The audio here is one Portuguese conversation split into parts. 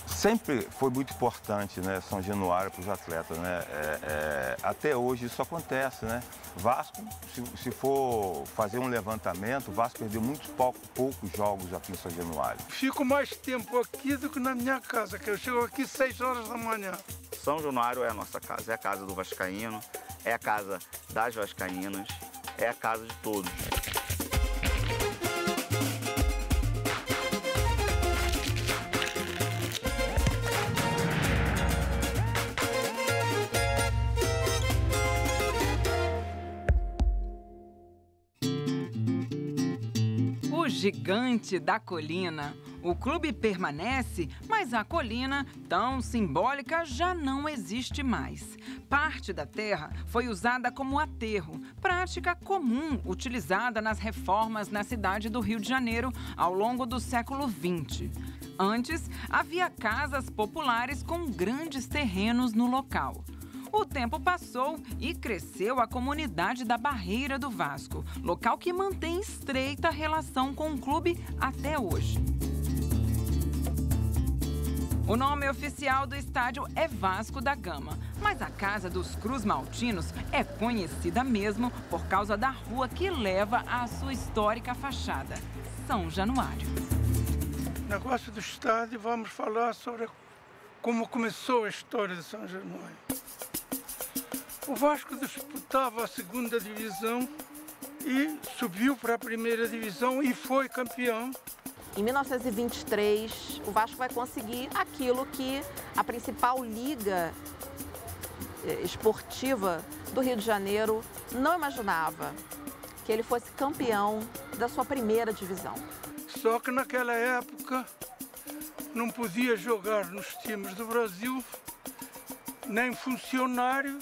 Sempre foi muito importante, né, São Januário para os atletas, né? Até hoje isso acontece, né? Vasco, se for fazer um levantamento, o Vasco perdeu poucos jogos aqui em São Januário. Fico mais tempo aqui do que na minha casa, que eu chego aqui 6 horas da manhã. São Januário é a nossa casa, é a casa do vascaíno, é a casa das vascaínas, é a casa de todos. O gigante da colina. O clube permanece, mas a colina, tão simbólica, já não existe mais. Parte da terra foi usada como aterro, prática comum utilizada nas reformas na cidade do Rio de Janeiro ao longo do século XX. Antes, havia casas populares com grandes terrenos no local. O tempo passou e cresceu a comunidade da Barreira do Vasco, local que mantém estreita relação com o clube até hoje. O nome oficial do estádio é Vasco da Gama, mas a Casa dos Cruz Maltinos é conhecida mesmo por causa da rua que leva à sua histórica fachada, São Januário. Negócio do estádio, vamos falar sobre como começou a história de São Januário. O Vasco disputava a segunda divisão e subiu para a primeira divisão e foi campeão. Em 1923, o Vasco vai conseguir aquilo que a principal liga esportiva do Rio de Janeiro não imaginava, que ele fosse campeão da sua primeira divisão. Só que naquela época não podia jogar nos times do Brasil nem funcionário,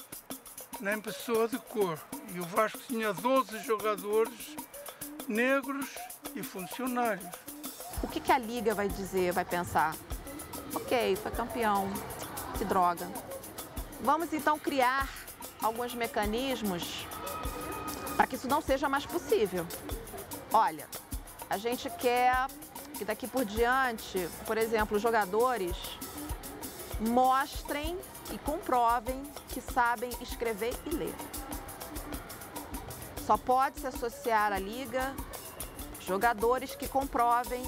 nem pessoa de cor. E o Vasco tinha 12 jogadores negros e funcionários. O que a Liga vai dizer, vai pensar? Ok, foi campeão, que droga. Vamos então criar alguns mecanismos para que isso não seja mais possível. Olha, a gente quer que daqui por diante, por exemplo, os jogadores mostrem e comprovem que sabem escrever e ler. Só pode se associar à Liga jogadores que comprovem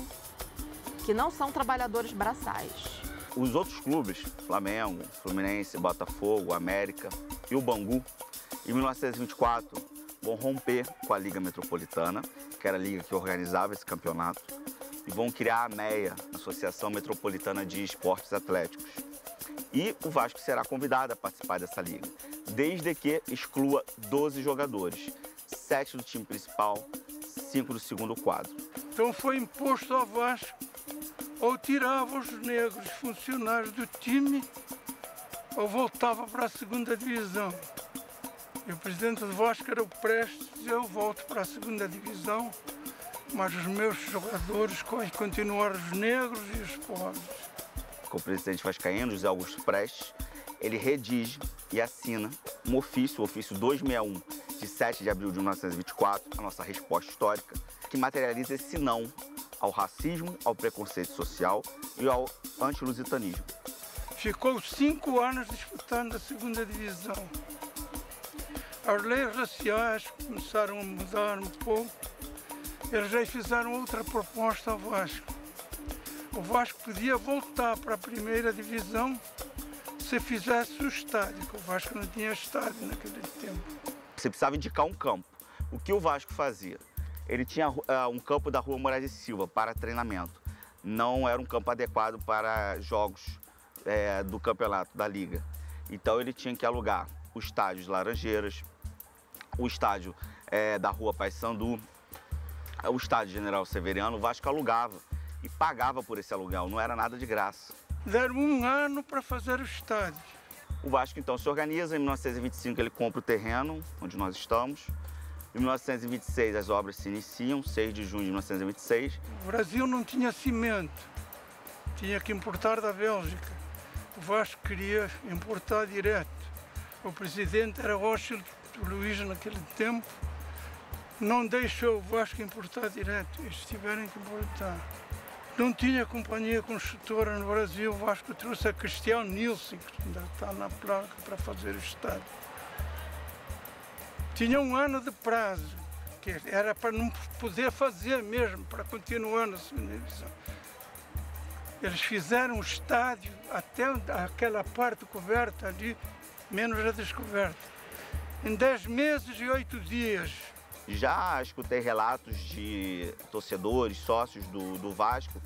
que não são trabalhadores braçais. Os outros clubes, Flamengo, Fluminense, Botafogo, América e o Bangu, em 1924, vão romper com a Liga Metropolitana, que era a liga que organizava esse campeonato, e vão criar a AMEA, Associação Metropolitana de Esportes Atléticos. E o Vasco será convidado a participar dessa liga, desde que exclua 12 jogadores, 7 do time principal, 5 do segundo quadro. Então foi imposto ao Vasco ou tirava os negros funcionários do time ou voltava para a segunda divisão. E o presidente do Vasco era o Prestes, eu volto para a segunda divisão, mas os meus jogadores continuaram os negros e os pobres. Com o presidente vascaíno, José Augusto Prestes, ele redige e assina um ofício, o ofício 261, de 7 de abril de 1924, a nossa resposta histórica, que materializa esse não ao racismo, ao preconceito social e ao antilusitanismo. Ficou 5 anos disputando a segunda divisão. As leis raciais começaram a mudar um pouco. Eles já fizeram outra proposta ao Vasco. O Vasco podia voltar para a primeira divisão se fizesse o estádio, que o Vasco não tinha estádio naquele tempo. Você precisava indicar um campo. O que o Vasco fazia? Ele tinha um campo da Rua Moraes de Silva para treinamento. Não era um campo adequado para jogos do campeonato, da Liga. Então ele tinha que alugar o estádio de Laranjeiras, o estádio da Rua Paissandu, o estádio General Severiano. O Vasco alugava e pagava por esse aluguel, não era nada de graça. Deram 1 ano para fazer o estádio. O Vasco então se organiza, em 1925 ele compra o terreno onde nós estamos. Em 1926 as obras se iniciam, 6 de junho de 1926. O Brasil não tinha cimento, tinha que importar da Bélgica. O Vasco queria importar direto. O presidente era Hóstil Luís naquele tempo, não deixou o Vasco importar direto, eles tiveram que importar. Não tinha companhia construtora no Brasil. O Vasco trouxe a Cristiano Nilsson, que ainda está na placa, para fazer o estádio. Tinha 1 ano de prazo, que era para não poder fazer mesmo, para continuar na segunda divisão. Eles fizeram o estádio até aquela parte coberta ali, menos a descoberta, em 10 meses e 8 dias. Já escutei relatos de torcedores, sócios do Vasco,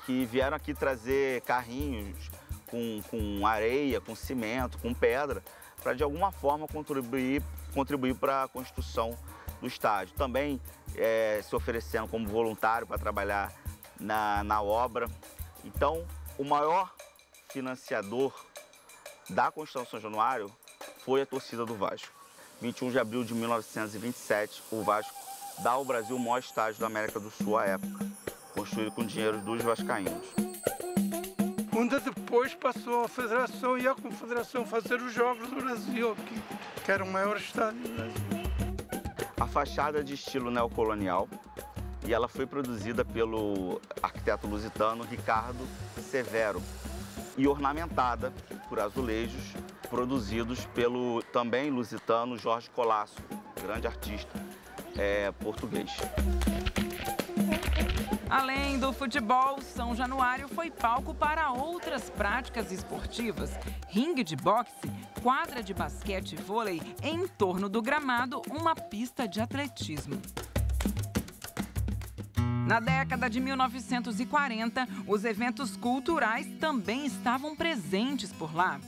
que vieram aqui trazer carrinhos com areia, com cimento, com pedra, para de alguma forma contribuir para a construção do estádio. Também se oferecendo como voluntário para trabalhar na obra. Então, o maior financiador da construção São Januário foi a torcida do Vasco. 21 de abril de 1927, o Vasco dá ao Brasil o maior estádio da América do Sul à época, construído com dinheiro dos vascaínos. Ainda depois passou a Federação e a Confederação fazer os Jogos do Brasil aqui, que era o maior estádio do Brasil. A fachada é de estilo neocolonial e ela foi produzida pelo arquiteto lusitano Ricardo Severo e ornamentada por azulejos produzidos pelo também lusitano Jorge Colasso, grande artista português. Além do futebol, São Januário foi palco para outras práticas esportivas. Ringue de boxe, quadra de basquete e vôlei, e em torno do gramado, uma pista de atletismo. Na década de 1940, os eventos culturais também estavam presentes por lá.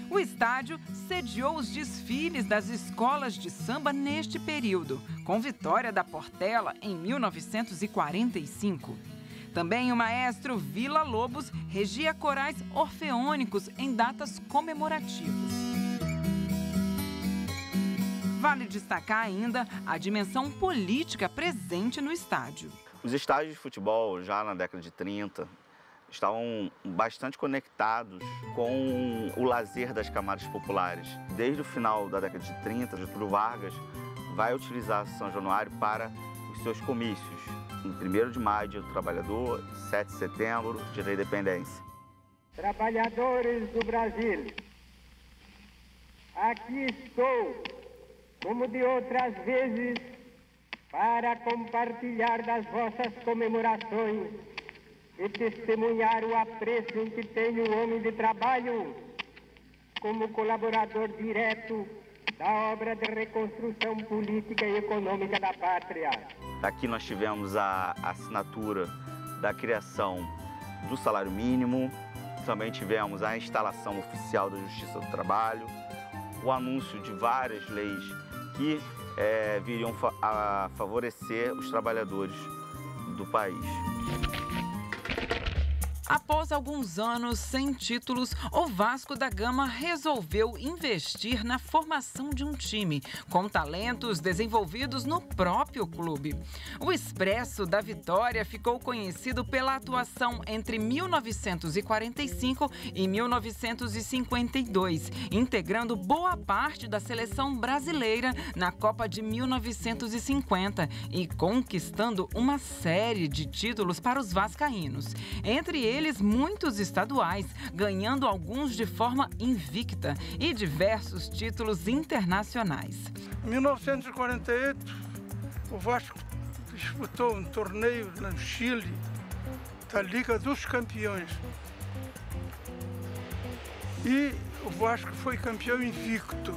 O estádio sediou os desfiles das escolas de samba neste período, com Vitória da Portela em 1945. Também o maestro Vila Lobos regia corais orfeônicos em datas comemorativas. Vale destacar ainda a dimensão política presente no estádio. Os estádios de futebol, já na década de 30, estavam bastante conectados com o lazer das camadas populares. Desde o final da década de 30, Getúlio Vargas vai utilizar São Januário para os seus comícios. Em 1º de maio, Dia do Trabalhador, 7 de setembro, Dia da Independência. Trabalhadores do Brasil, aqui estou, como de outras vezes, para compartilhar das vossas comemorações e testemunhar o apreço em que tenho o homem de trabalho como colaborador direto da obra de reconstrução política e econômica da pátria. Aqui nós tivemos a assinatura da criação do salário mínimo, também tivemos a instalação oficial da Justiça do Trabalho, o anúncio de várias leis que viriam a favorecer os trabalhadores do país. Após alguns anos sem títulos, o Vasco da Gama resolveu investir na formação de um time, com talentos desenvolvidos no próprio clube. O Expresso da Vitória ficou conhecido pela atuação entre 1945 e 1952, integrando boa parte da seleção brasileira na Copa de 1950 e conquistando uma série de títulos para os vascaínos. Entre eles, muitos estaduais, ganhando alguns de forma invicta e diversos títulos internacionais. Em 1948, o Vasco disputou um torneio no Chile, da Liga dos Campeões. E o Vasco foi campeão invicto.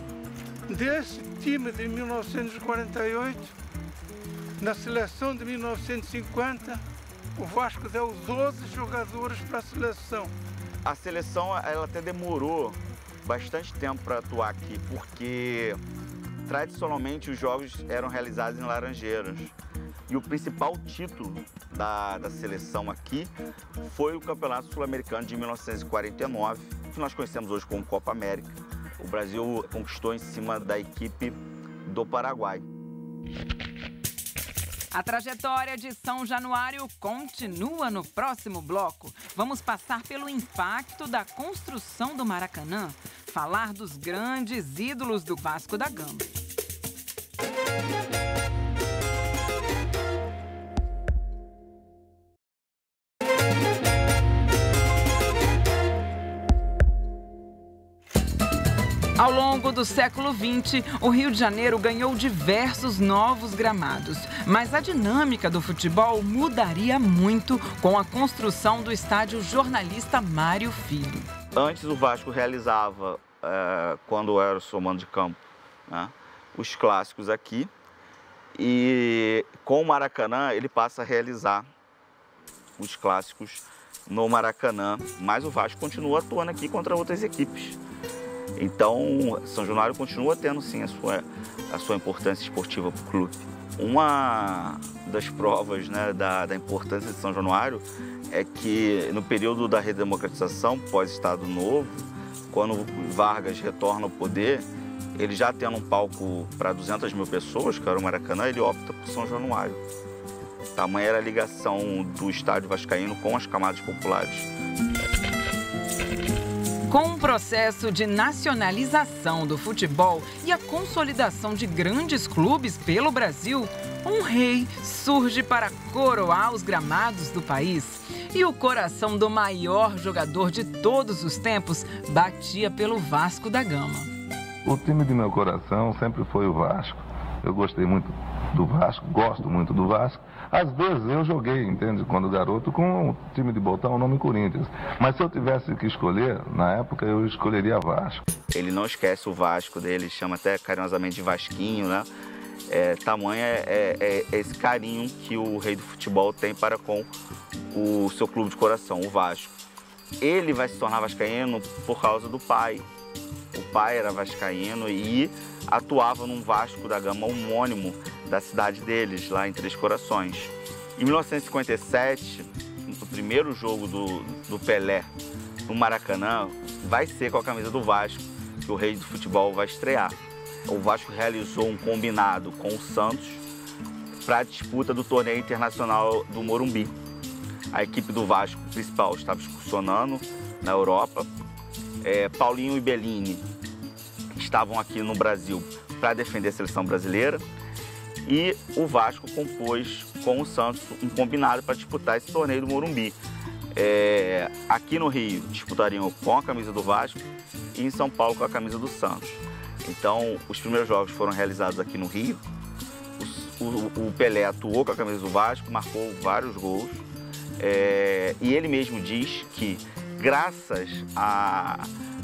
Desse time de 1948, na seleção de 1950, o Vasco deu 12 jogadores para a seleção. A seleção ela até demorou bastante tempo para atuar aqui, porque tradicionalmente os jogos eram realizados em Laranjeiras. E o principal título da seleção aqui foi o Campeonato Sul-Americano de 1949, que nós conhecemos hoje como Copa América. O Brasil conquistou em cima da equipe do Paraguai. A trajetória de São Januário continua no próximo bloco. Vamos passar pelo impacto da construção do Maracanã, falar dos grandes ídolos do Vasco da Gama. Ao longo do século XX, o Rio de Janeiro ganhou diversos novos gramados, mas a dinâmica do futebol mudaria muito com a construção do estádio Jornalista Mário Filho. Antes o Vasco realizava, quando era o seu mando de campo, né, os clássicos aqui, e com o Maracanã ele passa a realizar os clássicos no Maracanã, mas o Vasco continua atuando aqui contra outras equipes. Então, São Januário continua tendo, sim, a sua importância esportiva para o clube. Uma das provas, né, da importância de São Januário é que, no período da redemocratização, pós-Estado Novo, quando Vargas retorna ao poder, ele já tendo um palco para 200 mil pessoas, que era o Maracanã, ele opta por São Januário. Tamanha era a ligação do estádio vascaíno com as camadas populares. Com o processo de nacionalização do futebol e a consolidação de grandes clubes pelo Brasil, um rei surge para coroar os gramados do país. E o coração do maior jogador de todos os tempos batia pelo Vasco da Gama. O time de meu coração sempre foi o Vasco. Eu gostei muito do Vasco, gosto muito do Vasco. Às vezes eu joguei, entende, quando garoto, com o time de botar o nome Corinthians. Mas se eu tivesse que escolher, na época eu escolheria Vasco. Ele não esquece o Vasco dele, chama até carinhosamente de Vasquinho, né? Tamanho é esse carinho que o rei do futebol tem para com o seu clube de coração, o Vasco. Ele vai se tornar vascaíno por causa do pai. O pai era vascaíno e atuava num Vasco da Gama homônimo da cidade deles, lá em Três Corações. Em 1957, o primeiro jogo do Pelé no Maracanã vai ser com a camisa do Vasco, que o rei do futebol vai estrear. O Vasco realizou um combinado com o Santos para a disputa do torneio internacional do Morumbi. A equipe do Vasco principal estava excursionando na Europa. Paulinho e Bellini estavam aqui no Brasil para defender a seleção brasileira e o Vasco compôs com o Santos um combinado para disputar esse torneio do Morumbi. Aqui no Rio disputariam com a camisa do Vasco e em São Paulo com a camisa do Santos. Então, os primeiros jogos foram realizados aqui no Rio. O Pelé atuou com a camisa do Vasco, marcou vários gols. E ele mesmo diz que, graças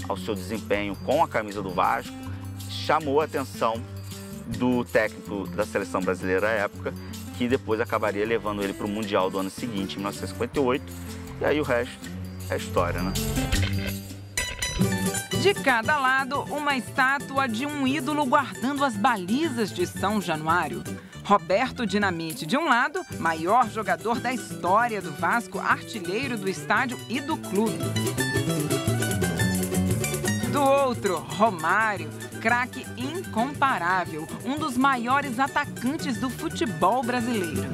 ao seu desempenho com a camisa do Vasco, chamou a atenção do técnico da seleção brasileira à época, que depois acabaria levando ele para o Mundial do ano seguinte, em 1958. E aí o resto é história, né? De cada lado, uma estátua de um ídolo guardando as balizas de São Januário. Roberto Dinamite, de um lado, maior jogador da história do Vasco, artilheiro do estádio e do clube. Do outro, Romário, craque incomparável, um dos maiores atacantes do futebol brasileiro.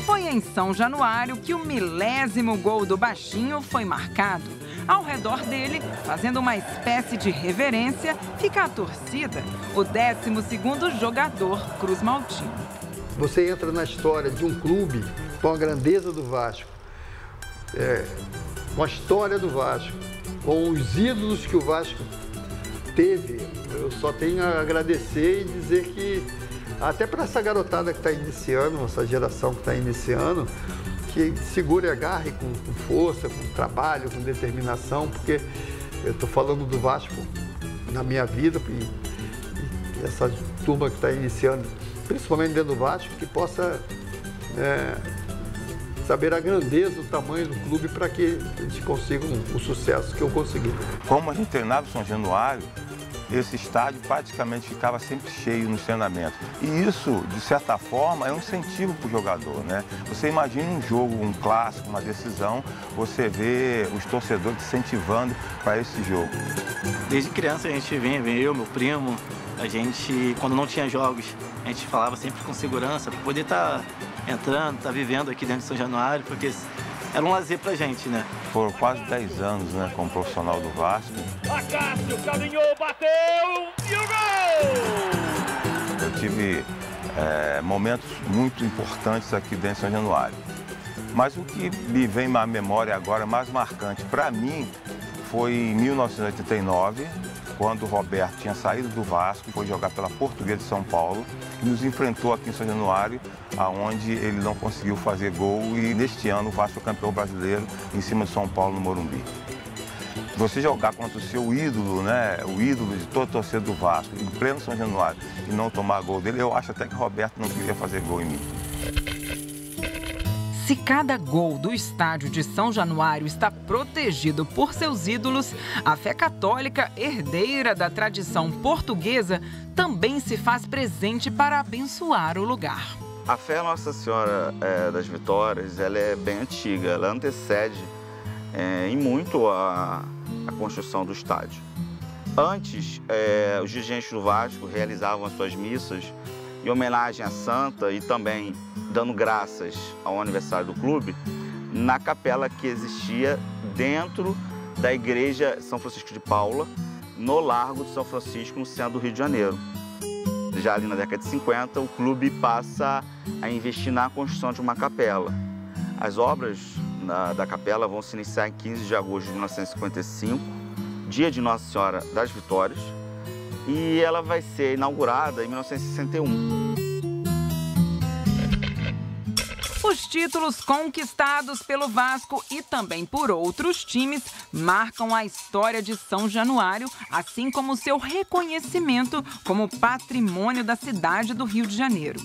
Foi em São Januário que o 1000º gol do Baixinho foi marcado. Ao redor dele, fazendo uma espécie de reverência, fica a torcida, o 12º jogador Cruz Maltino. Você entra na história de um clube com a grandeza do Vasco, com a história do Vasco, com os ídolos que o Vasco teve. Eu só tenho a agradecer e dizer que, até para essa garotada que está iniciando, essa geração que está iniciando, que segure e agarre com força, com trabalho, com determinação, porque eu estou falando do Vasco na minha vida e essa turma que está iniciando, principalmente dentro do Vasco, que possa saber a grandeza, o tamanho do clube para que eles consigam o sucesso que eu consegui. Como a gente treinava em São Januário, esse estádio praticamente ficava sempre cheio nos treinamentos. E isso, de certa forma, é um incentivo para o jogador, né? Você imagina um jogo, um clássico, uma decisão, você vê os torcedores incentivando para esse jogo. Desde criança a gente vem eu, meu primo, a gente, quando não tinha jogos, a gente falava sempre com segurança para poder estar entrando, estar vivendo aqui dentro de São Januário, porque era um lazer pra gente, né? Foram quase 10 anos, né, como profissional do Vasco. Acácio caminhou, bateu e o gol! Eu tive momentos muito importantes aqui dentro de São Januário. Mas o que me vem na memória agora, mais marcante para mim, foi em 1989, quando o Roberto tinha saído do Vasco, foi jogar pela Portuguesa de São Paulo, e nos enfrentou aqui em São Januário, aonde ele não conseguiu fazer gol, e neste ano o Vasco foi campeão brasileiro em cima de São Paulo no Morumbi. Você jogar contra o seu ídolo, né, o ídolo de toda a torcida do Vasco, em pleno São Januário, e não tomar gol dele, eu acho até que o Roberto não queria fazer gol em mim. Se cada gol do estádio de São Januário está protegido por seus ídolos, a fé católica, herdeira da tradição portuguesa, também se faz presente para abençoar o lugar. A fé Nossa Senhora das Vitórias, ela é bem antiga, ela antecede em muito a construção do estádio. Antes, os dirigentes do Vasco realizavam as suas missas em homenagem à Santa e também dando graças ao aniversário do clube na capela que existia dentro da Igreja São Francisco de Paula, no Largo de São Francisco, no centro do Rio de Janeiro. Já ali na década de 50, o clube passa a investir na construção de uma capela. As obras da capela vão se iniciar em 15 de agosto de 1955, dia de Nossa Senhora das Vitórias, e ela vai ser inaugurada em 1961. Os títulos conquistados pelo Vasco e também por outros times marcam a história de São Januário, assim como seu reconhecimento como patrimônio da cidade do Rio de Janeiro.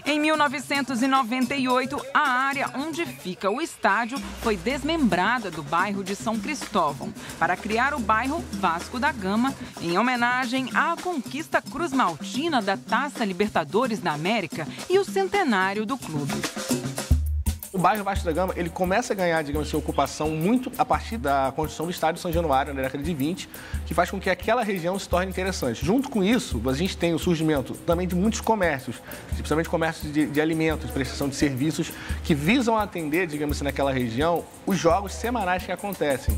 Em 1998, a área onde fica o estádio foi desmembrada do bairro de São Cristóvão para criar o bairro Vasco da Gama, em homenagem à conquista cruzmaltina da Taça Libertadores da América e o centenário do clube. O bairro Vasco da Gama, ele começa a ganhar, digamos assim, ocupação muito a partir da construção do estádio São Januário, na década de 20, que faz com que aquela região se torne interessante. Junto com isso, a gente tem o surgimento também de muitos comércios, principalmente comércios de alimentos, de prestação de serviços, que visam atender, digamos assim, naquela região, os jogos semanais que acontecem.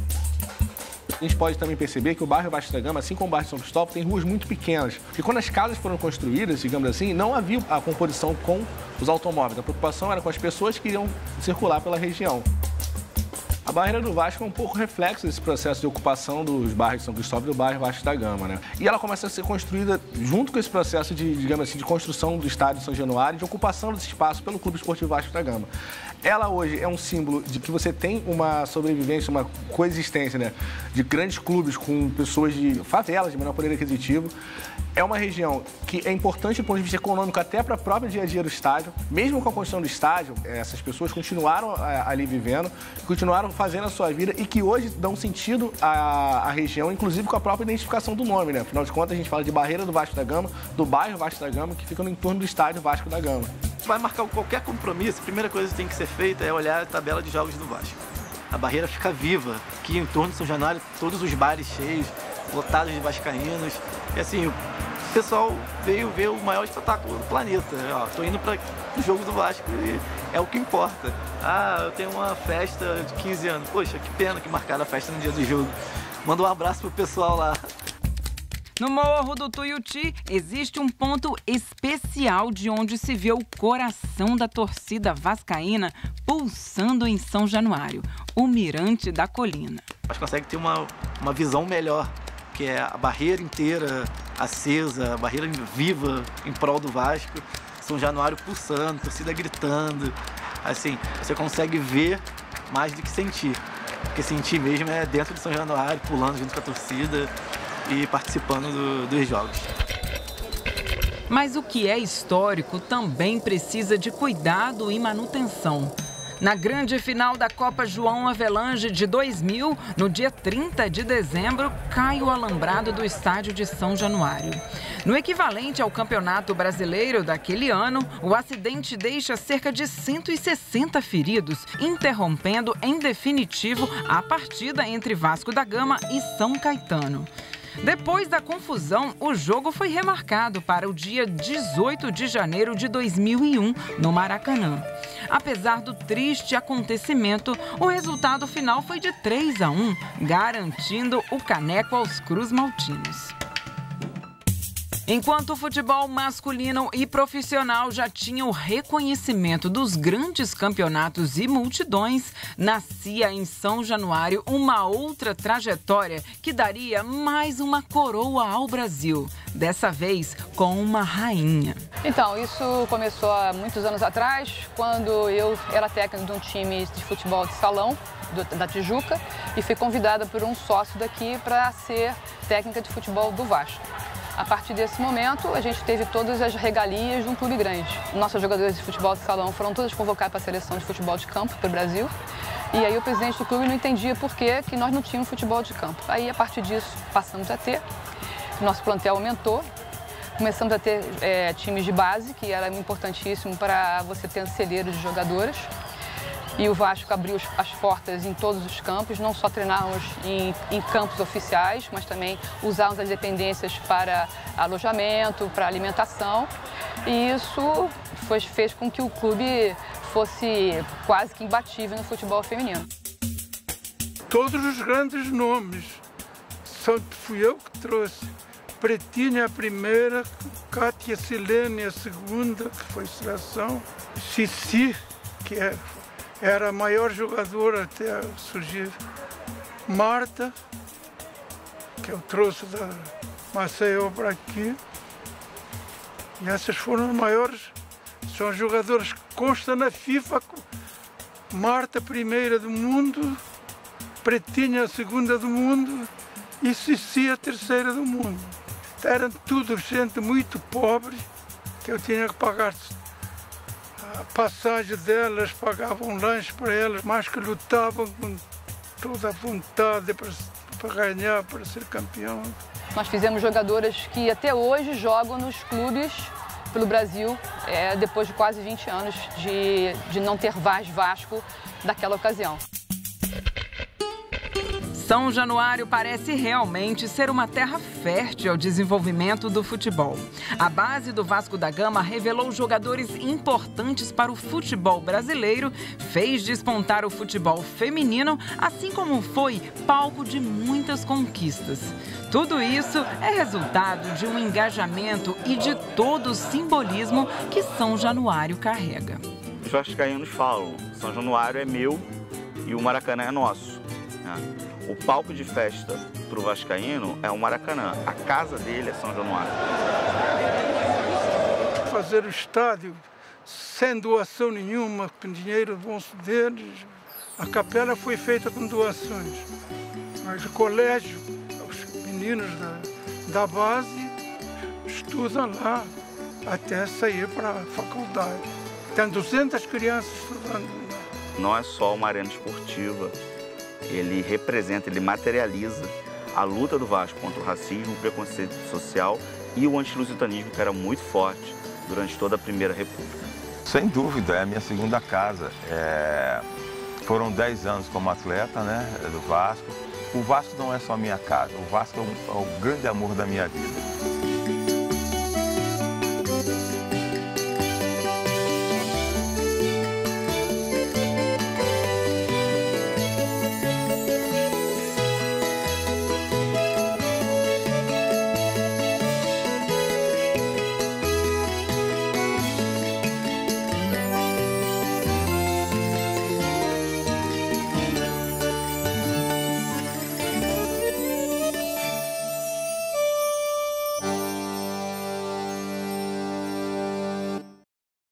A gente pode também perceber que o bairro Vasco da Gama, assim como o bairro São Cristóvão, tem ruas muito pequenas. Porque quando as casas foram construídas, digamos assim, não havia a composição com os automóveis. A preocupação era com as pessoas que iriam circular pela região. A barreira do Vasco é um pouco reflexo desse processo de ocupação dos bairros de São Cristóvão e do bairro Vasco da Gama, né? E ela começa a ser construída junto com esse processo de, digamos assim, de construção do estádio São Januário, de ocupação desse espaço pelo Clube Esportivo Vasco da Gama. Ela hoje é um símbolo de que você tem uma sobrevivência, uma coexistência, né, de grandes clubes com pessoas de favelas, de menor poder aquisitivo. É uma região que é importante do ponto de vista econômico até para o próprio dia a dia do estádio. Mesmo com a construção do estádio, essas pessoas continuaram ali vivendo, continuaram fazendo a sua vida e que hoje dão sentido à região, inclusive com a própria identificação do nome, né? Afinal de contas, a gente fala de barreira do Vasco da Gama, do bairro Vasco da Gama, que fica no entorno do estádio Vasco da Gama. Vai marcar qualquer compromisso, a primeira coisa que tem que ser feita é olhar a tabela de jogos do Vasco. A barreira fica viva, aqui em torno de São Januário, todos os bares cheios, lotados de vascaínos. E assim, o pessoal veio ver o maior espetáculo do planeta. Ó, tô indo para o jogo do Vasco e é o que importa. Ah, eu tenho uma festa de 15 anos. Poxa, que pena que marcaram a festa no dia do jogo. Manda um abraço pro pessoal lá. No Morro do Tuiuti, existe um ponto especial de onde se vê o coração da torcida vascaína pulsando em São Januário, o Mirante da Colina. A gente consegue ter uma visão melhor, que é a barreira inteira acesa, a barreira viva em prol do Vasco, São Januário pulsando, torcida gritando. Assim, você consegue ver mais do que sentir, porque sentir mesmo é dentro de São Januário, pulando junto com a torcida e participando dos jogos. Mas o que é histórico também precisa de cuidado e manutenção. Na grande final da Copa João Avelange de 2000, no dia 30 de dezembro, cai o alambrado do estádio de São Januário. No equivalente ao Campeonato Brasileiro daquele ano, o acidente deixa cerca de 160 feridos, interrompendo em definitivo a partida entre Vasco da Gama e São Caetano. Depois da confusão, o jogo foi remarcado para o dia 18 de janeiro de 2001, no Maracanã. Apesar do triste acontecimento, o resultado final foi de 3-1, garantindo o caneco aos cruzmaltinos. Enquanto o futebol masculino e profissional já tinha o reconhecimento dos grandes campeonatos e multidões, nascia em São Januário uma outra trajetória que daria mais uma coroa ao Brasil, dessa vez com uma rainha. Então, isso começou há muitos anos atrás, quando eu era técnica de um time de futebol de salão, da Tijuca, e fui convidada por um sócio daqui para ser técnica de futebol do Vasco. A partir desse momento, a gente teve todas as regalias de um clube grande. Nossos jogadores de futebol de salão foram todos convocados para a seleção de futebol de campo para o Brasil. E aí o presidente do clube não entendia por que nós não tínhamos futebol de campo. Aí, a partir disso, passamos a ter. Nosso plantel aumentou. Começamos a ter times de base, que era importantíssimo para você ter um celeiro de jogadores. E o Vasco abriu as portas em todos os campos, não só treinávamos em campos oficiais, mas também usávamos as dependências para alojamento, para alimentação. E isso fez com que o clube fosse quase que imbatível no futebol feminino. Todos os grandes nomes, fui eu que trouxe. Pretinha a primeira, Cátia Silene a segunda, que foi seleção, Cici, que era a maior jogadora até surgir, Marta, que eu trouxe da Maceió para aqui. E essas foram as maiores, são jogadores que constam na FIFA. Marta, primeira do mundo, Pretinha, a segunda do mundo e Cici, a terceira do mundo. Eram tudo gente muito pobre, que eu tinha que pagar a passagem delas, pagavam lanche para elas, mas que lutavam com toda a vontade para ganhar, para ser campeão. Nós fizemos jogadoras que até hoje jogam nos clubes pelo Brasil, depois de quase 20 anos de não ter Vasco daquela ocasião. São Januário parece realmente ser uma terra fértil ao desenvolvimento do futebol. A base do Vasco da Gama revelou jogadores importantes para o futebol brasileiro, fez despontar o futebol feminino, assim como foi palco de muitas conquistas. Tudo isso é resultado de um engajamento e de todo o simbolismo que São Januário carrega. Os vascaínos falam, São Januário é meu e o Maracanã é nosso. O palco de festa para o vascaíno é o Maracanã, a casa dele é São Januário. Fazer o estádio sem doação nenhuma, com dinheiro do bolso deles. A capela foi feita com doações, mas o colégio, os meninos da base estudam lá até sair para a faculdade. Tem 200 crianças estudando lá. Não é só uma arena esportiva. Ele representa, ele materializa a luta do Vasco contra o racismo, o preconceito social e o antilusitanismo, que era muito forte durante toda a Primeira República. Sem dúvida, é a minha segunda casa. Foram 10 anos como atleta, né, do Vasco. O Vasco não é só a minha casa, o Vasco é o grande amor da minha vida.